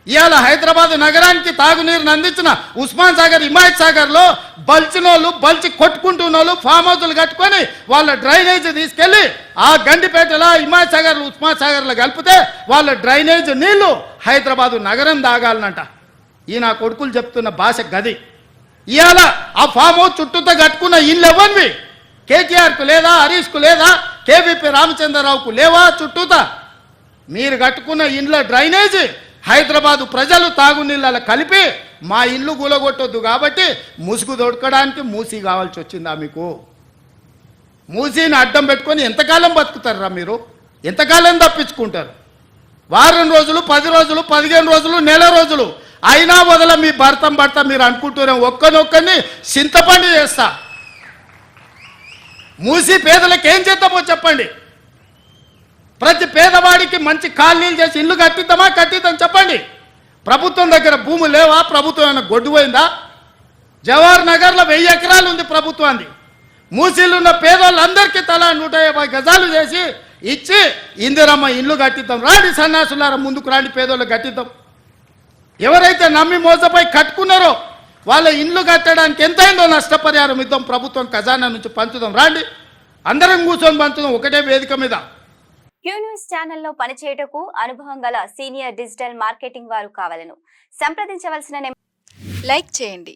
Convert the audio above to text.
ఇవాళ హైదరాబాద్ నగరానికి తాగునీరుని అందించిన ఉస్మాన్ సాగర్, హిమాయత్ సాగర్లో బల్చినోళ్ళు బల్చి కొట్టుకుంటున్న వాళ్ళు ఫామ్ హౌస్లు కట్టుకొని వాళ్ళ డ్రైనేజ్ తీసుకెళ్ళి ఆ గండిపేటలో హిమాయత్ సాగర్, ఉస్మాన్ సాగర్లో కలిపితే వాళ్ళ డ్రైనేజ్ నీళ్లు హైదరాబాదు నగరం తాగాలనంట. ఈ నా కొడుకులు చెప్తున్న భాష గది. ఇవాళ ఆ ఫామ్ హౌస్ చుట్టూతో కట్టుకున్న ఇల్లు ఇవ్వనివి కేటీఆర్కు లేదా, హరీష్కు లేదా, కేవీపీ రామచంద్రరావుకు లేవా చుట్టూతా? మీరు కట్టుకున్న ఇండ్ల డ్రైనేజీ హైదరాబాదు ప్రజలు తాగునీళ్ళ కలిపి మా ఇల్లు కూలగొట్టొద్దు కాబట్టి ముసుగు దొడకడానికి మూసీ కావాల్సి వచ్చిందా మీకు? మూసీని అడ్డం పెట్టుకొని ఎంతకాలం బతుకుతారా మీరు? ఎంతకాలం తప్పించుకుంటారు? వారం రోజులు, 10 రోజులు, 15 రోజులు, నెల రోజులు అయినా వదల మీ భర్త మీరు అనుకుంటూనే ఒక్కనొక్కని చింతపండు చేస్తా. మూసి పేదలకు ఏం చేద్దామో చెప్పండి. ప్రతి పేదవాడికి మంచి కాలనీలు చేసి ఇల్లు కట్టిద్దాం చెప్పండి. ప్రభుత్వం దగ్గర భూములు లేవా? ప్రభుత్వం ఏమైనా గొడ్డుపోయిందా? జవహర్ నగర్లో 1000 ఎకరాలు ఉంది ప్రభుత్వాన్ని. మూసీలున్న పేదోళ్ళందరికీ తలా 150 గజాలు చేసి ఇచ్చి ఇందిరమ్మ ఇల్లు కట్టిద్దాం. రాండి సన్నాసులారా, ముందుకు రాండి, పేదోళ్ళు కట్టిద్దాం. ఎవరైతే నమ్మి మోసపోయి కట్టుకున్నారో వాళ్ళ ఇండ్లు కట్టడానికి ఎంతైందో నష్టపరిహారం ఇద్దాం, ప్రభుత్వం ఖజానా నుంచి పంచుదాం. రాండి, అందరం కూర్చొని పంచుదాం ఒకటే వేదిక మీద. క్యూన్యూస్ ఛానల్లో పనిచేయటకు అనుభవం గల సీనియర్ డిజిటల్ మార్కెటింగ్ వారు కావాలను సంప్రదించవలసిన. లైక్ చేయండి.